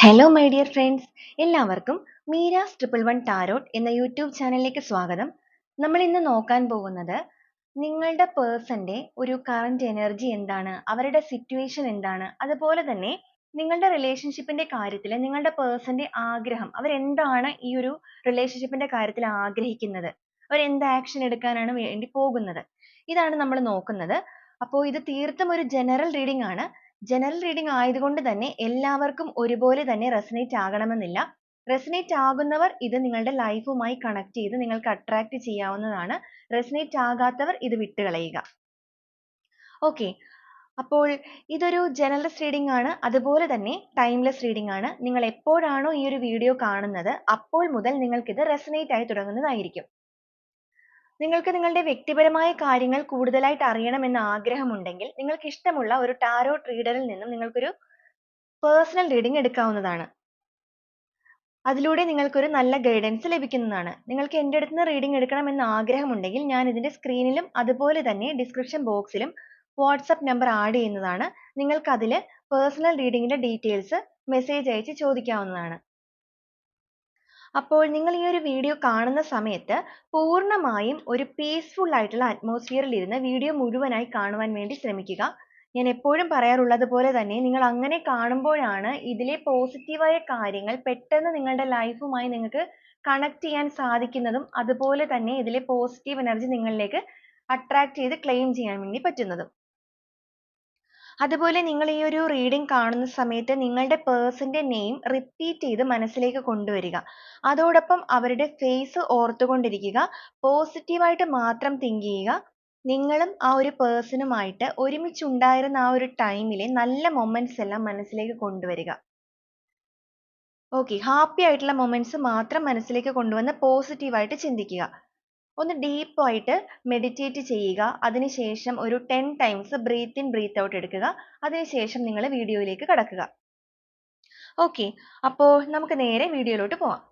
Hello my dear friends, എല്ലാവർക്കും Meera's 111 tarot എന്ന YouTube ചാനലിലേക്ക് സ്വാഗതം. നമ്മൾ ഇന്ന് നോക്കാൻ പോകുന്നത് നിങ്ങളുടെ പേഴ്സന്റെ ഒരു കറന്റ് എനർജി എന്താണ്, അവരുടെ സിറ്റുവേഷൻ എന്താണ്, അതുപോലെ തന്നെ നിങ്ങളുടെ റിലേഷൻഷിപ്പിന്റെ കാര്യത്തിൽ നിങ്ങളുടെ പേഴ്സന്റെ ആഗ്രഹം, അവരെന്താണ് ഈ ഒരു റിലേഷൻഷിപ്പിന്റെ കാര്യത്തിൽ ആഗ്രഹിക്കുന്നത്, അവരെന്ത് ആക്ഷൻ എടുക്കാനാണ് വേണ്ടി പോകുന്നത്, ഇതാണ് നമ്മൾ നോക്കുന്നത്. അപ്പോൾ ഇത് തീർത്തും ഒരു ജനറൽ റീഡിംഗ് ആണ്. ജനറൽ റീഡിംഗ് ആയതുകൊണ്ട് തന്നെ എല്ലാവർക്കും ഒരുപോലെ തന്നെ റെസനേറ്റ് ആകണമെന്നില്ല. റെസനേറ്റ് ആകുന്നവർ ഇത് നിങ്ങളുടെ ലൈഫുമായി കണക്ട് ചെയ്ത് നിങ്ങൾക്ക് അട്രാക്ട് ചെയ്യാവുന്നതാണ്. റെസനേറ്റ് ആകാത്തവർ ഇത് വിട്ടുകളയുക. ഓക്കെ, അപ്പോൾ ഇതൊരു ജനറൽ റീഡിംഗ് ആണ്, അതുപോലെ തന്നെ ടൈംലെസ് റീഡിംഗ് ആണ്. നിങ്ങൾ എപ്പോഴാണോ ഈ ഒരു വീഡിയോ കാണുന്നത് അപ്പോൾ മുതൽ നിങ്ങൾക്ക് ഇത് റെസനേറ്റ് ആയി തുടങ്ങുന്നതായിരിക്കും. നിങ്ങൾക്ക് നിങ്ങളുടെ വ്യക്തിപരമായ കാര്യങ്ങൾ കൂടുതലായിട്ട് അറിയണമെന്ന് ആഗ്രഹമുണ്ടെങ്കിൽ നിങ്ങൾക്ക് ഇഷ്ടമുള്ള ഒരു ടാരോട്ട് റീഡറിൽ നിന്നും നിങ്ങൾക്കൊരു പേഴ്സണൽ റീഡിംഗ് എടുക്കാവുന്നതാണ്. അതിലൂടെ നിങ്ങൾക്കൊരു നല്ല ഗൈഡൻസ് ലഭിക്കുന്നതാണ്. നിങ്ങൾക്ക് എൻ്റെ അടുത്ത് നിന്ന് റീഡിംഗ് എടുക്കണമെന്ന് ആഗ്രഹമുണ്ടെങ്കിൽ ഞാൻ ഇതിന്റെ സ്ക്രീനിലും അതുപോലെ തന്നെ ഡിസ്ക്രിപ്ഷൻ ബോക്സിലും വാട്സപ്പ് നമ്പർ ആഡ് ചെയ്യുന്നതാണ്. നിങ്ങൾക്ക് അതിൽ പേഴ്സണൽ റീഡിങ്ങിന്റെ ഡീറ്റെയിൽസ് മെസ്സേജ് അയച്ച് ചോദിക്കാവുന്നതാണ്. അപ്പോൾ നിങ്ങൾ ഈ ഒരു വീഡിയോ കാണുന്ന സമയത്ത് പൂർണ്ണമായും ഒരു പീസ്ഫുൾ ആയിട്ടുള്ള അറ്റ്മോസ്ഫിയറിൽ ഇരുന്ന് വീഡിയോ മുഴുവനായി കാണുവാൻ വേണ്ടി ശ്രമിക്കുക. ഞാൻ എപ്പോഴും പറയാറുള്ളത് പോലെ തന്നെ നിങ്ങൾ അങ്ങനെ കാണുമ്പോഴാണ് ഇതിലെ പോസിറ്റീവായ കാര്യങ്ങൾ പെട്ടെന്ന് നിങ്ങളുടെ ലൈഫുമായി നിങ്ങൾക്ക് കണക്ട് ചെയ്യാൻ സാധിക്കുന്നതും അതുപോലെ തന്നെ ഇതിലെ പോസിറ്റീവ് എനർജി നിങ്ങളിലേക്ക് അട്രാക്ട് ചെയ്ത് ക്ലെയിം ചെയ്യാൻ വേണ്ടി പറ്റുന്നതും. അതുപോലെ നിങ്ങൾ ഈ ഒരു റീഡിംഗ് കാണുന്ന സമയത്ത് നിങ്ങളുടെ പേഴ്സന്റെ നെയിം റിപ്പീറ്റ് ചെയ്ത് മനസ്സിലേക്ക് കൊണ്ടുവരിക. അതോടൊപ്പം അവരുടെ ഫേസ് ഓർത്തുകൊണ്ടിരിക്കുക. പോസിറ്റീവായിട്ട് മാത്രം തിങ്ക് ചെയ്യുക. നിങ്ങളും ആ ഒരു പേഴ്സണുമായിട്ട് ഒരുമിച്ചുണ്ടായിരുന്ന ആ ഒരു ടൈമിലെ നല്ല മൊമെന്റ്സ് എല്ലാം മനസ്സിലേക്ക് കൊണ്ടുവരിക. ഓക്കെ, ഹാപ്പി ആയിട്ടുള്ള മൊമെന്റ്സ് മാത്രം മനസ്സിലേക്ക് കൊണ്ടുവന്ന് പോസിറ്റീവായിട്ട് ചിന്തിക്കുക. ഒന്ന് ഡീപ്പ് ആയിട്ട് മെഡിറ്റേറ്റ് ചെയ്യുക. അതിനുശേഷം ഒരു 10 times breath in breath out എടുക്കുക. അതിനുശേഷം നിങ്ങൾ വീഡിയോയിലേക്ക് കടക്കുക. ഓക്കെ, അപ്പോൾ നമുക്ക് നേരെ വീഡിയോയിലോട്ട് പോവാം.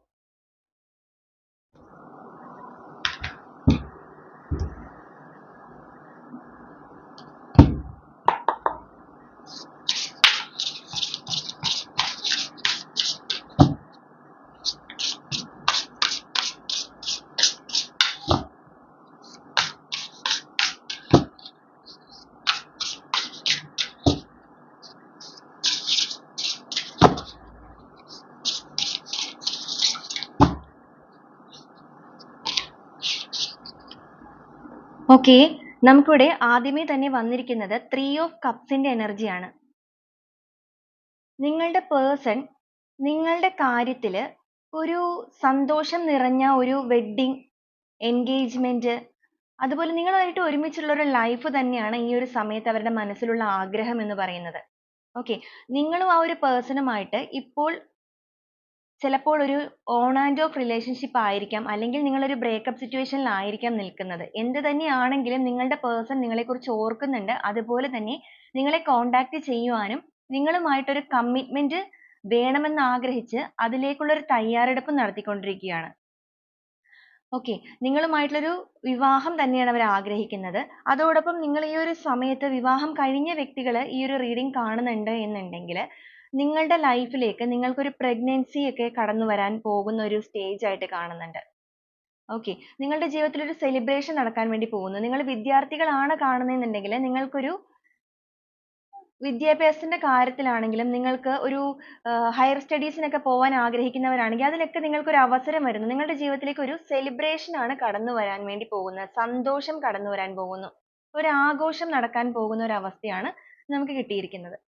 ഓക്കെ, നമുക്കിവിടെ ആദ്യമേ തന്നെ വന്നിരിക്കുന്നത് 3 ഓഫ് കപ്സിന്റെ എനർജിയാണ്. നിങ്ങളുടെ പേഴ്സൺ നിങ്ങളുടെ കാര്യത്തിൽ ഒരു സന്തോഷം നിറഞ്ഞ ഒരു വെഡ്ഡിങ്, എൻഗേജ്മെന്റ്, അതുപോലെ നിങ്ങളുമായിട്ട് ഒരുമിച്ചുള്ള ഒരു ലൈഫ് തന്നെയാണ് ഈ ഒരു സമയത്ത് അവരുടെ മനസ്സിലുള്ള ആഗ്രഹം എന്ന് പറയുന്നത്. ഓക്കെ, നിങ്ങളും ആ ഒരു പേഴ്സണുമായിട്ട് ഇപ്പോൾ ചിലപ്പോൾ ഒരു ഓൺ ആൻഡ് ഓഫ് റിലേഷൻഷിപ്പ് ആയിരിക്കാം, അല്ലെങ്കിൽ നിങ്ങൾ ഒരു ബ്രേക്കപ്പ് സിറ്റുവേഷനിൽ ആയിരിക്കാം നിൽക്കുന്നത്. എന്ത് തന്നെയാണെങ്കിലും നിങ്ങളുടെ പേഴ്സൺ നിങ്ങളെക്കുറിച്ച് ഓർക്കുന്നുണ്ട്. അതുപോലെ തന്നെ നിങ്ങളെ കോണ്ടാക്ട് ചെയ്യുവാനും നിങ്ങളുമായിട്ടൊരു കമ്മിറ്റ്മെന്റ് വേണമെന്ന് ആഗ്രഹിച്ച് അതിലേക്കുള്ള ഒരു തയ്യാറെടുപ്പ് നടത്തിക്കൊണ്ടിരിക്കുകയാണ്. ഓക്കെ, നിങ്ങളുമായിട്ടുള്ളൊരു വിവാഹം തന്നെയാണ് അവർ ആഗ്രഹിക്കുന്നത്. അതോടൊപ്പം നിങ്ങൾ ഈ ഒരു സമയത്ത് വിവാഹം കഴിഞ്ഞ വ്യക്തികൾ ഈ ഒരു റീഡിംഗ് കാണുന്നുണ്ട് എന്നുണ്ടെങ്കിൽ നിങ്ങളുടെ ലൈഫിലേക്ക് നിങ്ങൾക്കൊരു പ്രഗ്നൻസി ഒക്കെ കടന്നു വരാൻ പോകുന്ന ഒരു സ്റ്റേജ് ആയിട്ട് കാണുന്നുണ്ട്. ഓക്കെ, നിങ്ങളുടെ ജീവിതത്തിൽ ഒരു സെലിബ്രേഷൻ നടക്കാൻ വേണ്ടി പോകുന്നു. നിങ്ങൾ വിദ്യാർത്ഥികളാണ് കാണുന്നതെന്നുണ്ടെങ്കിൽ നിങ്ങൾക്കൊരു വിദ്യാഭ്യാസത്തിന്റെ കാര്യത്തിലാണെങ്കിലും നിങ്ങൾക്ക് ഒരു ഹയർ സ്റ്റഡീസിനൊക്കെ പോകാൻ ആഗ്രഹിക്കുന്നവരാണെങ്കിൽ അതിലൊക്കെ നിങ്ങൾക്കൊരു അവസരം വരുന്നു. നിങ്ങളുടെ ജീവിതത്തിലേക്ക് ഒരു സെലിബ്രേഷൻ ആണ് കടന്നു വരാൻ വേണ്ടി പോകുന്നത്. സന്തോഷം കടന്നു വരാൻ പോകുന്നു. ഒരു ആഘോഷം നടക്കാൻ പോകുന്ന ഒരു അവസ്ഥയാണ് നമുക്ക് കിട്ടിയിരിക്കുന്നത്.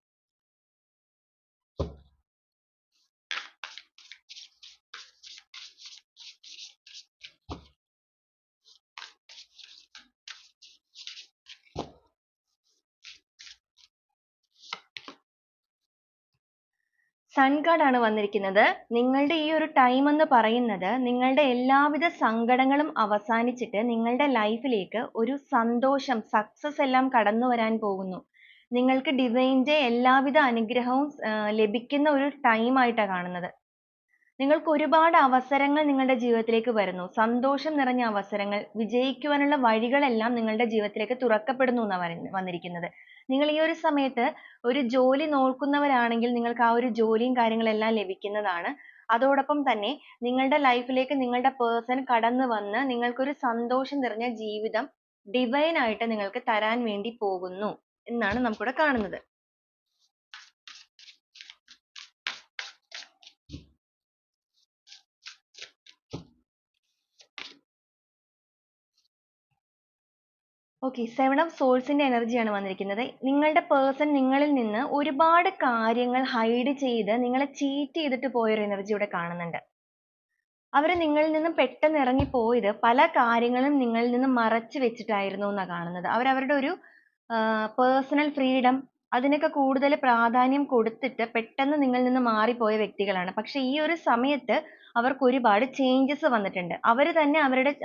സൺ കാർഡ് ആണ് വന്നിരിക്കുന്നത്. നിങ്ങളുടെ ഈ ഒരു ടൈം എന്ന് പറയുന്നത് നിങ്ങളുടെ എല്ലാവിധ സങ്കടങ്ങളും അവസാനിച്ചിട്ട് നിങ്ങളുടെ ലൈഫിലേക്ക് ഒരു സന്തോഷം, സക്സസ് എല്ലാം കടന്നു വരാൻ പോകുന്നു. നിങ്ങൾക്ക് ഡിവൈൻ്റെ എല്ലാവിധ അനുഗ്രഹവും ലഭിക്കുന്ന ഒരു ടൈം ആയിട്ടാണ് കാണുന്നത്. നിങ്ങൾക്ക് ഒരുപാട് അവസരങ്ങൾ നിങ്ങളുടെ ജീവിതത്തിലേക്ക് വരുന്നു. സന്തോഷം നിറഞ്ഞ അവസരങ്ങൾ, വിജയിക്കുവാനുള്ള വഴികളെല്ലാം നിങ്ങളുടെ ജീവിതത്തിലേക്ക് തുറക്കപ്പെടുന്നു എന്നാ വന്നിരിക്കുന്നത്. നിങ്ങൾ ഈ ഒരു സമയത്ത് ഒരു ജോലി നോക്കുന്നവരാണെങ്കിൽ നിങ്ങൾക്ക് ആ ഒരു ജോലിയും കാര്യങ്ങളെല്ലാം ലഭിക്കുന്നതാണ്. അതോടൊപ്പം തന്നെ നിങ്ങളുടെ ലൈഫിലേക്ക് നിങ്ങളുടെ പേഴ്സൺ കടന്നു വന്ന് നിങ്ങൾക്കൊരു സന്തോഷം നിറഞ്ഞ ജീവിതം ഡിവൈൻ ആയിട്ട് നിങ്ങൾക്ക് തരാൻ വേണ്ടി പോകുന്നു എന്നാണ് നമുക്കിവിടെ കാണുന്നത്. ഓക്കെ, സെവൻ ഓഫ് സോൾസിന്റെ എനർജിയാണ് വന്നിരിക്കുന്നത്. നിങ്ങളുടെ പേഴ്സൺ നിങ്ങളിൽ നിന്ന് ഒരുപാട് കാര്യങ്ങൾ ഹൈഡ് ചെയ്ത് നിങ്ങളെ ചീറ്റ് ചെയ്തിട്ട് പോയൊരു എനർജി ഇവിടെ കാണുന്നുണ്ട്. അവർ നിങ്ങളിൽ നിന്നും പെട്ടെന്ന് ഇറങ്ങി പോയത് പല കാര്യങ്ങളും നിങ്ങളിൽ നിന്നും മറച്ചു വെച്ചിട്ടായിരുന്നു എന്നാണ് കാണുന്നത്. അവരവരുടെ ഒരു പേഴ്സണൽ ഫ്രീഡം അതിനൊക്കെ കൂടുതൽ പ്രാധാന്യം കൊടുത്തിട്ട് പെട്ടെന്ന് നിങ്ങളിൽ നിന്ന് മാറിപ്പോയ വ്യക്തികളാണ്. പക്ഷെ ഈ ഒരു സമയത്ത് അവർക്ക് ഒരുപാട് ചേഞ്ചസ് വന്നിട്ടുണ്ട്. അവർ തന്നെ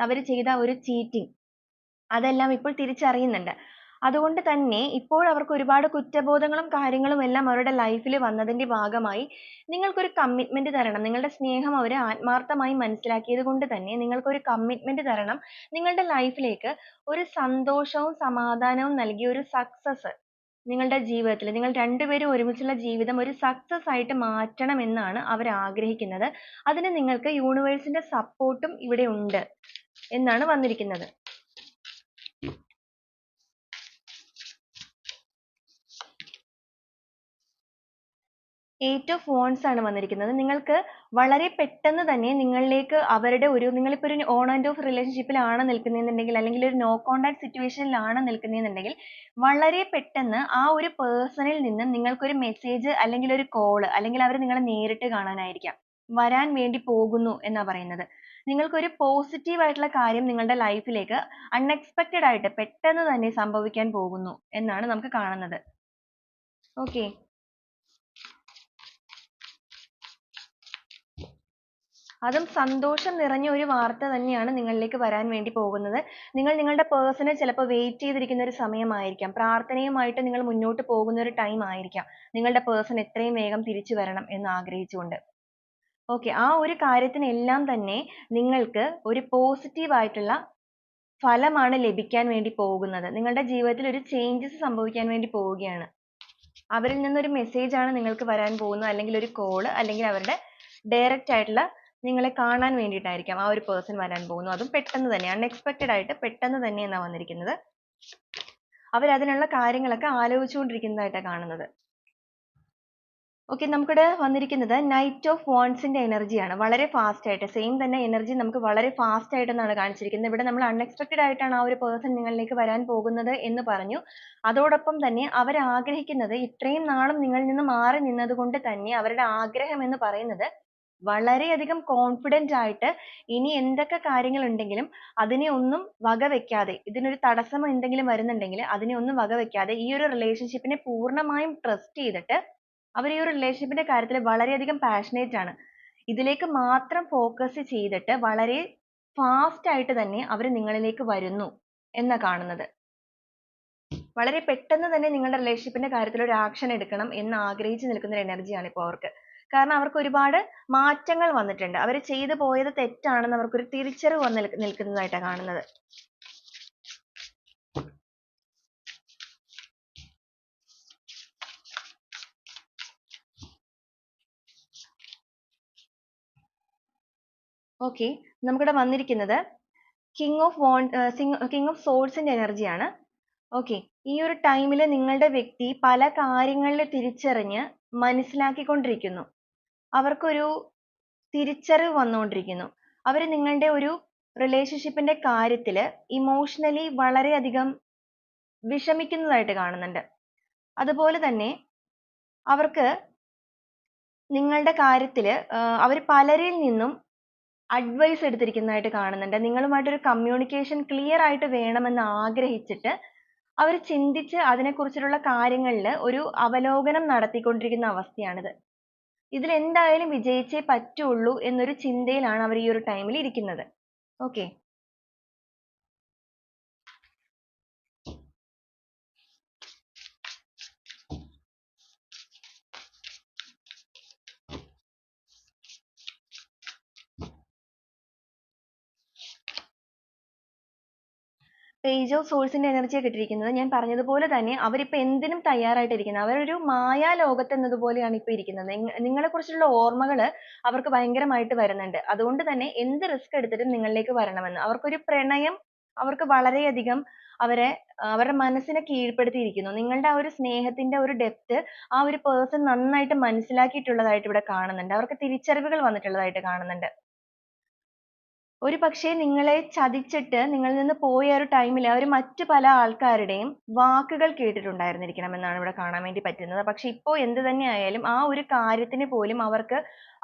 അവർ ചെയ്ത ഒരു ചീറ്റിംഗ് അതെല്ലാം ഇപ്പോൾ തിരിച്ചറിയുന്നുണ്ട്. അതുകൊണ്ട് തന്നെ ഇപ്പോൾ അവർക്ക് ഒരുപാട് കുറ്റബോധങ്ങളും കാര്യങ്ങളും എല്ലാം അവരുടെ ലൈഫിൽ വന്നതിന്റെ ഭാഗമായി നിങ്ങൾക്കൊരു കമ്മിറ്റ്മെന്റ് തരണം. നിങ്ങളുടെ സ്നേഹം അവർ ആത്മാർത്ഥമായി മനസ്സിലാക്കിയത് കൊണ്ട് തന്നെ നിങ്ങൾക്കൊരു കമ്മിറ്റ്മെന്റ് തരണം. നിങ്ങളുടെ ലൈഫിലേക്ക് ഒരു സന്തോഷവും സമാധാനവും നൽകിയ ഒരു സക്സസ് നിങ്ങളുടെ ജീവിതത്തിൽ നിങ്ങൾ രണ്ടുപേരും ഒരുമിച്ചുള്ള ജീവിതം ഒരു സക്സസ് ആയിട്ട് മാറ്റണം എന്നാണ് അവർ ആഗ്രഹിക്കുന്നത്. അതിന് നിങ്ങൾക്ക് യൂണിവേഴ്സിന്റെ സപ്പോർട്ടും ഇവിടെ ഉണ്ട് എന്നാണ് വന്നിരിക്കുന്നത്. എയ്റ്റ് ഓഫ് വാണ്ട്സ് ആണ് വന്നിരിക്കുന്നത്. നിങ്ങൾക്ക് വളരെ പെട്ടെന്ന് തന്നെ നിങ്ങളിലേക്ക് അവരുടെ നിങ്ങളിപ്പോ ഒരു ഓൺ ആൻഡ് ഓഫ് റിലേഷൻഷിപ്പിലാണ് നിൽക്കുന്നതെന്നുണ്ടെങ്കിൽ അല്ലെങ്കിൽ ഒരു നോ കോണ്ടാക്ട് സിറ്റുവേഷനിലാണ് നിൽക്കുന്നതെന്നുണ്ടെങ്കിൽ വളരെ പെട്ടെന്ന് ആ ഒരു പേഴ്സണിൽ നിന്ന് നിങ്ങൾക്കൊരു മെസ്സേജ് അല്ലെങ്കിൽ ഒരു കോൾ അല്ലെങ്കിൽ അവർ നിങ്ങളെ നേരിട്ട് കാണാനായിരിക്കാം വരാൻ വേണ്ടി പോകുന്നു എന്നാ പറയുന്നത്. നിങ്ങൾക്കൊരു പോസിറ്റീവ് ആയിട്ടുള്ള കാര്യം നിങ്ങളുടെ ലൈഫിലേക്ക് അൺഎക്സ്പെക്റ്റഡ് ആയിട്ട് പെട്ടെന്ന് തന്നെ സംഭവിക്കാൻ പോകുന്നു എന്നാണ് നമുക്ക് കാണുന്നത്. ഓക്കെ, അതും സന്തോഷം നിറഞ്ഞ ഒരു വാർത്ത തന്നെയാണ് നിങ്ങളിലേക്ക് വരാൻ വേണ്ടി പോകുന്നത്. നിങ്ങൾ നിങ്ങളുടെ പേഴ്സണെ ചിലപ്പോൾ വെയിറ്റ് ചെയ്തിരിക്കുന്ന ഒരു സമയമായിരിക്കാം. പ്രാർത്ഥനയുമായിട്ട് നിങ്ങൾ മുന്നോട്ട് പോകുന്ന ഒരു ടൈം ആയിരിക്കാം. നിങ്ങളുടെ പേഴ്സൺ എത്രയും വേഗം തിരിച്ചു വരണം എന്ന് ആഗ്രഹിച്ചുകൊണ്ട്. ഓക്കെ, ആ ഒരു കാര്യത്തിനെല്ലാം തന്നെ നിങ്ങൾക്ക് ഒരു പോസിറ്റീവ് ആയിട്ടുള്ള ഫലമാണ് ലഭിക്കാൻ വേണ്ടി പോകുന്നത്. നിങ്ങളുടെ ജീവിതത്തിൽ ഒരു ചേഞ്ചസ് സംഭവിക്കാൻ വേണ്ടി പോവുകയാണ്. അവരിൽ നിന്നൊരു മെസ്സേജ് ആണ് നിങ്ങൾക്ക് വരാൻ പോകുന്നത്, അല്ലെങ്കിൽ ഒരു കോള്, അല്ലെങ്കിൽ അവരുടെ ഡയറക്റ്റ് ആയിട്ടുള്ള നിങ്ങളെ കാണാൻ വേണ്ടിയിട്ടായിരിക്കാം ആ ഒരു പേഴ്സൺ വരാൻ പോകുന്നു. അതും പെട്ടെന്ന് തന്നെ അൺഎക്സ്പെക്റ്റഡ് ആയിട്ട് പെട്ടെന്ന് തന്നെ എന്നാണ് വന്നിരിക്കുന്നത്. അവർ അതിനുള്ള കാര്യങ്ങളൊക്കെ ആലോചിച്ചുകൊണ്ടിരിക്കുന്നതായിട്ടാണ് കാണുന്നത്. ഓക്കെ, നമുക്കിവിടെ വന്നിരിക്കുന്നത് നൈറ്റ് ഓഫ് വാണ്ട്സിന്റെ എനർജിയാണ്. വളരെ ഫാസ്റ്റ് ആയിട്ട് സെയിം തന്നെ എനർജി നമുക്ക് വളരെ ഫാസ്റ്റ് ആയിട്ടെന്നാണ് കാണിച്ചിരിക്കുന്നത്. ഇവിടെ നമ്മൾ അൺഎക്സ്പെക്റ്റഡ് ആയിട്ടാണ് ആ ഒരു പേഴ്സൺ നിങ്ങളിലേക്ക് വരാൻ പോകുന്നത് എന്ന് പറഞ്ഞു. അതോടൊപ്പം തന്നെ അവർ ആഗ്രഹിക്കുന്നത് ഇത്രയും നാളും നിങ്ങളിൽ നിന്ന് മാറി നിന്നത് കൊണ്ട് തന്നെ അവരുടെ ആഗ്രഹം എന്ന് പറയുന്നത് വളരെയധികം കോൺഫിഡന്റ് ആയിട്ട് ഇനി എന്തൊക്കെ കാര്യങ്ങൾ ഉണ്ടെങ്കിലും അതിനെ ഒന്നും വകവെക്കാതെ, ഇതിനൊരു തടസ്സം എന്തെങ്കിലും വരുന്നുണ്ടെങ്കിൽ അതിനെ ഒന്നും വകവെക്കാതെ ഈ ഒരു റിലേഷൻഷിപ്പിനെ പൂർണ്ണമായും ട്രസ്റ്റ് ചെയ്തിട്ട് അവർ ഈ ഒരു റിലേഷൻഷിപ്പിന്റെ കാര്യത്തിൽ വളരെയധികം പാഷനേറ്റ് ആണ്. ഇതിലേക്ക് മാത്രം ഫോക്കസ് ചെയ്തിട്ട് വളരെ ഫാസ്റ്റ് ആയിട്ട് തന്നെ അവർ നിങ്ങളിലേക്ക് വരുന്നു എന്നാ കാണുന്നത്. വളരെ പെട്ടെന്ന് തന്നെ നിങ്ങളുടെ റിലേഷൻഷിപ്പിന്റെ കാര്യത്തിൽ ഒരു ആക്ഷൻ എടുക്കണം എന്ന് ആഗ്രഹിച്ചു നിൽക്കുന്ന ഒരു എനർജിയാണ് ഇപ്പോൾ അവർക്ക്. കാരണം അവർക്ക് ഒരുപാട് മാറ്റങ്ങൾ വന്നിട്ടുണ്ട്. അവർ ചെയ്തു പോയത് തെറ്റാണെന്ന് അവർക്കൊരു തിരിച്ചറിവ് വന്ന് നിൽക്കുന്നതായിട്ടാണ് കാണുന്നത്. ഓക്കെ, നമുക്കിവിടെ വന്നിരിക്കുന്നത് കിങ് ഓഫ് സോൾസിന്റെ എനർജിയാണ്. ഓക്കെ, ഈ ഒരു ടൈമിൽ നിങ്ങളുടെ വ്യക്തി പല കാര്യങ്ങളിൽ തിരിച്ചറിഞ്ഞ് മനസ്സിലാക്കിക്കൊണ്ടിരിക്കുന്നു. അവർക്കൊരു തിരിച്ചറിവ് വന്നുകൊണ്ടിരിക്കുന്നു. അവർ നിങ്ങളുടെ ഒരു റിലേഷൻഷിപ്പിന്റെ കാര്യത്തിൽ ഇമോഷണലി വളരെയധികം വിഷമിക്കുന്നതായിട്ട് കാണുന്നുണ്ട്. അതുപോലെ തന്നെ അവർക്ക് നിങ്ങളുടെ കാര്യത്തിൽ അവർ പലരിൽ നിന്നും അഡ്വൈസ് എടുത്തിരിക്കുന്നതായിട്ട് കാണുന്നുണ്ട്. നിങ്ങളുമായിട്ടൊരു കമ്മ്യൂണിക്കേഷൻ ക്ലിയർ ആയിട്ട് വേണമെന്ന് ആഗ്രഹിച്ചിട്ട് അവർ ചിന്തിച്ച് അതിനെക്കുറിച്ചിട്ടുള്ള കാര്യങ്ങളിൽ ഒരു അവലോകനം നടത്തിക്കൊണ്ടിരിക്കുന്ന അവസ്ഥയാണിത്. ഇതിൽ എന്തായാലും വിജയിച്ചേ പറ്റുള്ളൂ എന്നൊരു ചിന്തയിലാണ് അവർ ഈ ഒരു ടൈമിൽ ഇരിക്കുന്നത്. ഓക്കെ, പേജ് ഓഫ് സോഴ്സിന്റെ എനർജിയാണ് കിട്ടിയിരിക്കുന്നത്. ഞാൻ പറഞ്ഞതുപോലെ തന്നെ അവരിപ്പോ എന്തിനും തയ്യാറായിട്ടിരിക്കുന്നത്. അവരൊരു മായാലോകത്ത് എന്നതുപോലെയാണ് ഇപ്പൊ ഇരിക്കുന്നത്. നിങ്ങളെക്കുറിച്ചുള്ള ഓർമ്മകൾ അവർക്ക് ഭയങ്കരമായിട്ട് വരുന്നുണ്ട്. അതുകൊണ്ട് തന്നെ എന്ത് റിസ്ക് എടുത്തിട്ടും നിങ്ങളിലേക്ക് വരണമെന്ന്. അവർക്കൊരു പ്രണയം അവർക്ക് വളരെയധികം അവരുടെ മനസ്സിനെ കീഴ്പ്പെടുത്തിയിരിക്കുന്നു. നിങ്ങളുടെ ആ ഒരു സ്നേഹത്തിന്റെ ഒരു ഡെപ്ത് ആ ഒരു പേഴ്സൺ നന്നായിട്ട് മനസ്സിലാക്കിയിട്ടുള്ളതായിട്ട് ഇവിടെ കാണുന്നുണ്ട്. അവർക്ക് തിരിച്ചറിവുകൾ വന്നിട്ടുള്ളതായിട്ട് കാണുന്നുണ്ട്. ഒരു പക്ഷേ നിങ്ങളെ ചതിച്ചിട്ട് നിങ്ങളിൽ നിന്ന് പോയ ഒരു ടൈമിൽ അവർ മറ്റു പല ആൾക്കാരുടെയും വാക്കുകൾ കേട്ടിട്ടുണ്ടായിരുന്നിരിക്കണം എന്നാണ് ഇവിടെ കാണാൻ വേണ്ടി പറ്റുന്നത്. പക്ഷെ ഇപ്പോൾ എന്ത് തന്നെ ആയാലും ആ ഒരു കാര്യത്തിന് പോലും അവർക്ക്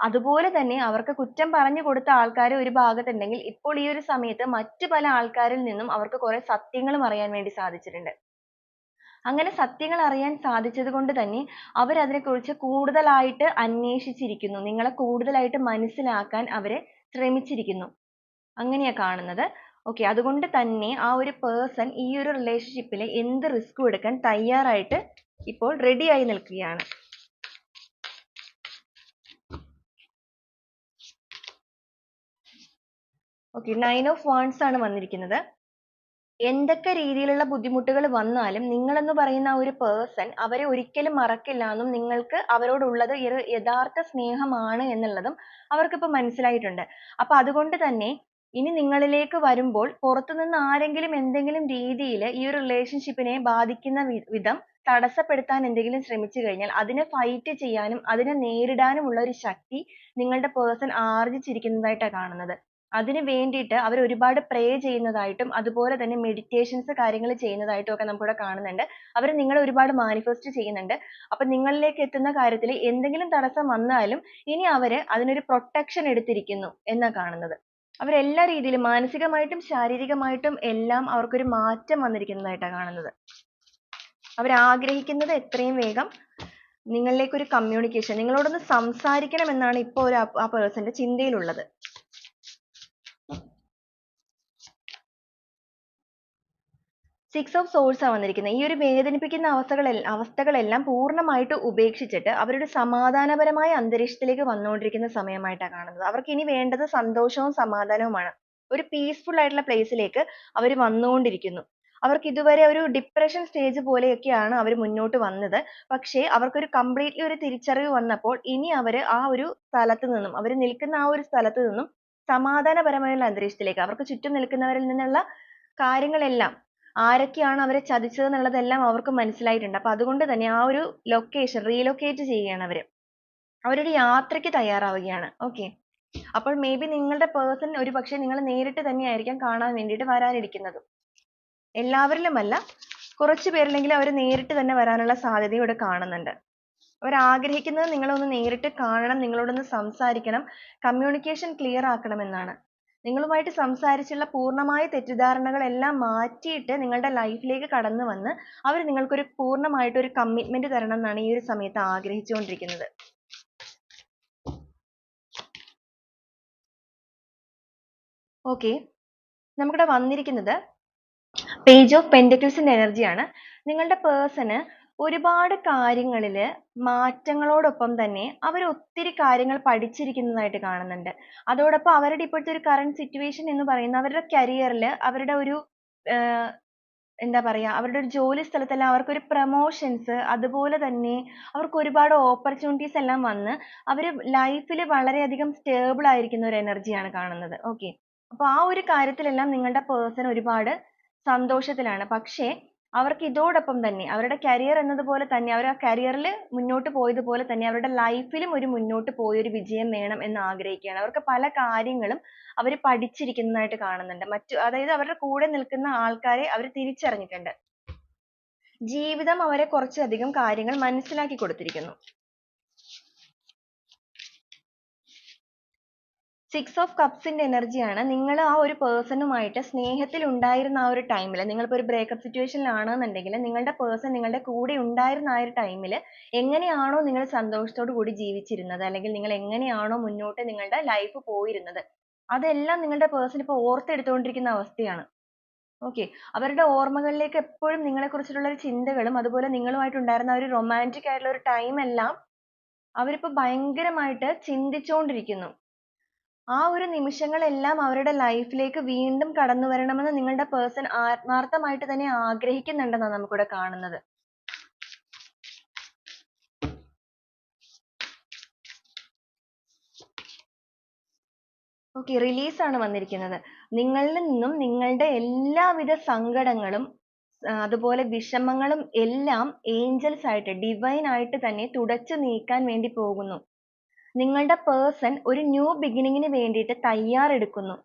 അതുപോലെ തന്നെ അവർക്ക് കുറ്റം പറഞ്ഞു കൊടുത്ത ആൾക്കാർ ഒരു ഭാഗത്തുണ്ടെങ്കിൽ ഇപ്പോൾ ഈ ഒരു സമയത്ത് മറ്റു പല ആൾക്കാരിൽ നിന്നും അവർക്ക് കുറെ സത്യങ്ങളും അറിയാൻ വേണ്ടി സാധിച്ചിട്ടുണ്ട്. അങ്ങനെ സത്യങ്ങൾ അറിയാൻ സാധിച്ചത് കൊണ്ട് തന്നെ അവർ അതിനെക്കുറിച്ച് കൂടുതലായിട്ട് അന്വേഷിച്ചിരിക്കുന്നു. നിങ്ങളെ കൂടുതലായിട്ട് മനസ്സിലാക്കാൻ അവര് ശ്രമിച്ചിരിക്കുന്നു. അങ്ങനെയാ കാണുന്നത്. ഓക്കെ, അതുകൊണ്ട് തന്നെ ആ ഒരു പേഴ്സൺ ഈ ഒരു റിലേഷൻഷിപ്പിൽ എന്ത് റിസ്കും എടുക്കാൻ തയ്യാറായിട്ട് ഇപ്പോൾ റെഡി ആയി നിൽക്കുകയാണ്. ഓക്കെ, 9 ഓഫ് വാണ്ട്സ് ആണ് വന്നിരിക്കുന്നത്. എന്തൊക്കെ രീതിയിലുള്ള ബുദ്ധിമുട്ടുകൾ വന്നാലും നിങ്ങളെന്ന് പറയുന്ന ആ ഒരു പേഴ്സൺ അവരെ ഒരിക്കലും മറക്കില്ല എന്നും നിങ്ങൾക്ക് അവരോടുള്ളത് ഒരു യഥാർത്ഥ സ്നേഹമാണ് എന്നുള്ളതും അവർക്കിപ്പോൾ മനസ്സിലായിട്ടുണ്ട്. അപ്പൊ അതുകൊണ്ട് തന്നെ ഇനി നിങ്ങളിലേക്ക് വരുമ്പോൾ പുറത്തുനിന്ന് ആരെങ്കിലും എന്തെങ്കിലും രീതിയിൽ ഈ ഒരു റിലേഷൻഷിപ്പിനെ ബാധിക്കുന്ന വിധം തടസ്സപ്പെടുത്താൻ എന്തെങ്കിലും ശ്രമിച്ചു കഴിഞ്ഞാൽ അതിനെ ഫൈറ്റ് ചെയ്യാനും അതിനെ നേരിടാനുമുള്ള ഒരു ശക്തി നിങ്ങളുടെ പേഴ്സൺ ആർജിച്ചിരിക്കുന്നതായിട്ടാണ് കാണുന്നത്. അതിന് വേണ്ടിയിട്ട് അവർ ഒരുപാട് പ്രേ ചെയ്യുന്നതായിട്ടും അതുപോലെ തന്നെ മെഡിറ്റേഷൻസ് കാര്യങ്ങൾ ചെയ്യുന്നതായിട്ടും ഒക്കെ നമുക്കിവിടെ കാണുന്നുണ്ട്. അവർ നിങ്ങളെ ഒരുപാട് മാനിഫെസ്റ്റ് ചെയ്യുന്നുണ്ട്. അപ്പൊ നിങ്ങളിലേക്ക് എത്തുന്ന കാര്യത്തിൽ എന്തെങ്കിലും തടസ്സം വന്നാലും ഇനി അവര് അതിനൊരു പ്രൊട്ടക്ഷൻ എടുത്തിരിക്കുന്നു എന്നാ കാണുന്നത്. അവരെല്ലാ രീതിയിലും മാനസികമായിട്ടും ശാരീരികമായിട്ടും എല്ലാം അവർക്കൊരു മാറ്റം വന്നിരിക്കുന്നതായിട്ടാണ് കാണുന്നത്. അവരാഗ്രഹിക്കുന്നത് എത്രയും വേഗം നിങ്ങളിലേക്ക് ഒരു കമ്മ്യൂണിക്കേഷൻ, നിങ്ങളോടൊന്ന് സംസാരിക്കണം എന്നാണ് ഇപ്പോൾ ആ പേഴ്സന്റെ ചിന്തയിലുള്ളത്. സിക്സ് ഓഫ് സോഴ്സ് ആണ് വന്നിരിക്കുന്നത്. ഈ ഒരു വേദനിപ്പിക്കുന്ന അവസ്ഥകളെല്ലാം പൂർണ്ണമായിട്ട് ഉപേക്ഷിച്ചിട്ട് അവരുടെ സമാധാനപരമായ അന്തരീക്ഷത്തിലേക്ക് വന്നുകൊണ്ടിരിക്കുന്ന സമയമായിട്ടാണ് കാണുന്നത്. അവർക്ക് ഇനി വേണ്ടത് സന്തോഷവും സമാധാനവുമാണ്. ഒരു പീസ്ഫുൾ ആയിട്ടുള്ള പ്ലേസിലേക്ക് അവർ വന്നുകൊണ്ടിരിക്കുന്നു. അവർക്ക് ഇതുവരെ ഒരു ഡിപ്രഷൻ സ്റ്റേജ് പോലെയൊക്കെയാണ് അവർ മുന്നോട്ട് വന്നത്. പക്ഷേ അവർക്കൊരു കംപ്ലീറ്റ്ലി ഒരു തിരിച്ചറിവ് വന്നപ്പോൾ ഇനി അവർ ആ ഒരു സ്ഥലത്ത് നിന്നും അവർ നിൽക്കുന്ന ആ ഒരു സ്ഥലത്ത് നിന്നും സമാധാനപരമായുള്ള അന്തരീക്ഷത്തിലേക്ക്, അവർക്ക് ചുറ്റും നിൽക്കുന്നവരിൽ നിന്നുള്ള കാര്യങ്ങളെല്ലാം ആരൊക്കെയാണ് അവരെ ചതിച്ചത് എന്നുള്ളതെല്ലാം അവർക്ക് മനസ്സിലായിട്ടുണ്ട്. അപ്പൊ അതുകൊണ്ട് തന്നെ ആ ഒരു ലൊക്കേഷൻ റീലൊക്കേറ്റ് ചെയ്യുകയാണ് അവര്. അവരൊരു യാത്രയ്ക്ക് തയ്യാറാവുകയാണ്. ഓക്കെ, അപ്പോൾ മേ ബി നിങ്ങളുടെ പേഴ്സൺ ഒരു പക്ഷേ നിങ്ങൾ നേരിട്ട് തന്നെയായിരിക്കാം കാണാൻ വേണ്ടിയിട്ട് വരാനിരിക്കുന്നത്. എല്ലാവരിലുമല്ല, കുറച്ച് പേരിലെങ്കിലും അവർ നേരിട്ട് തന്നെ വരാനുള്ള സാധ്യത ഇവിടെ കാണുന്നുണ്ട്. അവർ ആഗ്രഹിക്കുന്നത് നിങ്ങളെ ഒന്ന് നേരിട്ട് കാണണം, നിങ്ങളോടൊന്ന് സംസാരിക്കണം, കമ്മ്യൂണിക്കേഷൻ ക്ലിയർ ആക്കണമെന്നാണ്. നിങ്ങളുമായിട്ട് സംസാരിച്ചുള്ള പൂർണ്ണമായ തെറ്റിദ്ധാരണകളെല്ലാം മാറ്റിയിട്ട് നിങ്ങളുടെ ലൈഫിലേക്ക് കടന്നു വന്ന് അവർ നിങ്ങൾക്കൊരു പൂർണ്ണമായിട്ട് ഒരു കമ്മിറ്റ്മെന്റ് തരണം എന്നാണ് ഈ ഒരു സമയത്ത് ആഗ്രഹിച്ചുകൊണ്ടിരിക്കുന്നത്. ഓക്കെ, നമുക്കിവിടെ വന്നിരിക്കുന്നത് പേജ് ഓഫ് പെന്റക്കിൾസിന്റെ എനർജിയാണ്. നിങ്ങളുടെ പേഴ്സണ് ഒരുപാട് കാര്യങ്ങളിൽ മാറ്റങ്ങളോടൊപ്പം തന്നെ അവർ ഒത്തിരി കാര്യങ്ങൾ പഠിച്ചിരിക്കുന്നതായിട്ട് കാണുന്നുണ്ട്. അതോടൊപ്പം അവരുടെ ഇപ്പോഴത്തെ ഒരു കറന്റ് സിറ്റുവേഷൻ എന്ന് പറയുന്നത് അവരുടെ കരിയറിൽ അവരുടെ ഒരു എന്താ പറയാ, അവരുടെ ഒരു ജോലി സ്ഥലത്തെല്ലാം അവർക്കൊരു പ്രൊമോഷൻസ് അതുപോലെ തന്നെ അവർക്ക് ഒരുപാട് ഓപ്പർച്യൂണിറ്റീസ് എല്ലാം വന്ന് അവർ ലൈഫിൽ വളരെയധികം സ്റ്റേബിൾ ആയിരിക്കുന്ന ഒരു എനർജിയാണ് കാണുന്നത്. ഓക്കെ, അപ്പൊ ആ ഒരു കാര്യത്തിലെല്ലാം നിങ്ങളുടെ പേഴ്സൺ ഒരുപാട് സന്തോഷത്തിലാണ്. പക്ഷേ അവർക്ക് ഇതോടൊപ്പം തന്നെ അവരുടെ കരിയർ എന്നതുപോലെ തന്നെ അവർ ആ കരിയറിൽ മുന്നോട്ട് പോയതുപോലെ തന്നെ അവരുടെ ലൈഫിലും ഒരു മുന്നോട്ട് പോയ ഒരു വിജയം വേണം എന്ന് ആഗ്രഹിക്കുകയാണ്. അവർക്ക് പല കാര്യങ്ങളും അവർ പഠിച്ചിരിക്കുന്നതായിട്ട് കാണുന്നുണ്ട്. അതായത് അവരുടെ കൂടെ നിൽക്കുന്ന ആൾക്കാരെ അവർ തിരിച്ചറിഞ്ഞിട്ടുണ്ട്. ജീവിതം അവരെ കുറച്ചധികം കാര്യങ്ങൾ മനസ്സിലാക്കി കൊടുത്തിരിക്കുന്നു. സിക്സ് ഓഫ് കപ്സിന്റെ എനർജിയാണ്. നിങ്ങൾ ആ ഒരു പേഴ്സണുമായിട്ട് സ്നേഹത്തിൽ ഉണ്ടായിരുന്ന ആ ഒരു ടൈമിൽ, നിങ്ങളിപ്പോൾ ഒരു ബ്രേക്കപ്പ് സിറ്റുവേഷനിലാണെന്നുണ്ടെങ്കിൽ നിങ്ങളുടെ പേഴ്സൺ നിങ്ങളുടെ കൂടെ ഉണ്ടായിരുന്ന ആ ഒരു ടൈമിൽ എങ്ങനെയാണോ നിങ്ങൾ സന്തോഷത്തോടു കൂടി ജീവിച്ചിരുന്നത്, അല്ലെങ്കിൽ നിങ്ങൾ എങ്ങനെയാണോ മുന്നോട്ട് നിങ്ങളുടെ ലൈഫ് പോയിരുന്നത്, അതെല്ലാം നിങ്ങളുടെ പേഴ്സൺ ഇപ്പോൾ ഓർത്തെടുത്തുകൊണ്ടിരിക്കുന്ന അവസ്ഥയാണ്. ഓക്കെ, അവരുടെ ഓർമ്മകളിലേക്ക് എപ്പോഴും നിങ്ങളെ കുറിച്ചിട്ടുള്ള ഒരു ചിന്തകളും അതുപോലെ നിങ്ങളുമായിട്ടുണ്ടായിരുന്ന ഒരു റൊമാൻറ്റിക് ആയിട്ടുള്ള ഒരു ടൈം എല്ലാം അവരിപ്പോൾ ഭയങ്കരമായിട്ട് ചിന്തിച്ചുകൊണ്ടിരിക്കുന്നു. ആ ഒരു നിമിഷങ്ങളെല്ലാം അവരുടെ ലൈഫിലേക്ക് വീണ്ടും കടന്നു വരണമെന്ന് നിങ്ങളുടെ പേഴ്സൺ ആത്മാർത്ഥമായിട്ട് തന്നെ ആഗ്രഹിക്കുന്നുണ്ടെന്നാണ് നമുക്കിവിടെ കാണുന്നത്. ഓക്കെ, റിലീസ് ആണ് വന്നിരിക്കുന്നത്. നിങ്ങളിൽ നിന്നും നിങ്ങളുടെ എല്ലാവിധ സങ്കടങ്ങളും അതുപോലെ വിഷമങ്ങളും എല്ലാം ഏഞ്ചൽസ് ആയിട്ട് ഡിവൈൻ ആയിട്ട് തന്നെ തുടച്ചു നീക്കാൻ വേണ്ടി പോകുന്നു. നിങ്ങളുടെ പേഴ്സൺ ഒരു ന്യൂ ബിഗിനിങ്ങിന് വേണ്ടിയിട്ട് തയ്യാറെടുക്കുന്നു.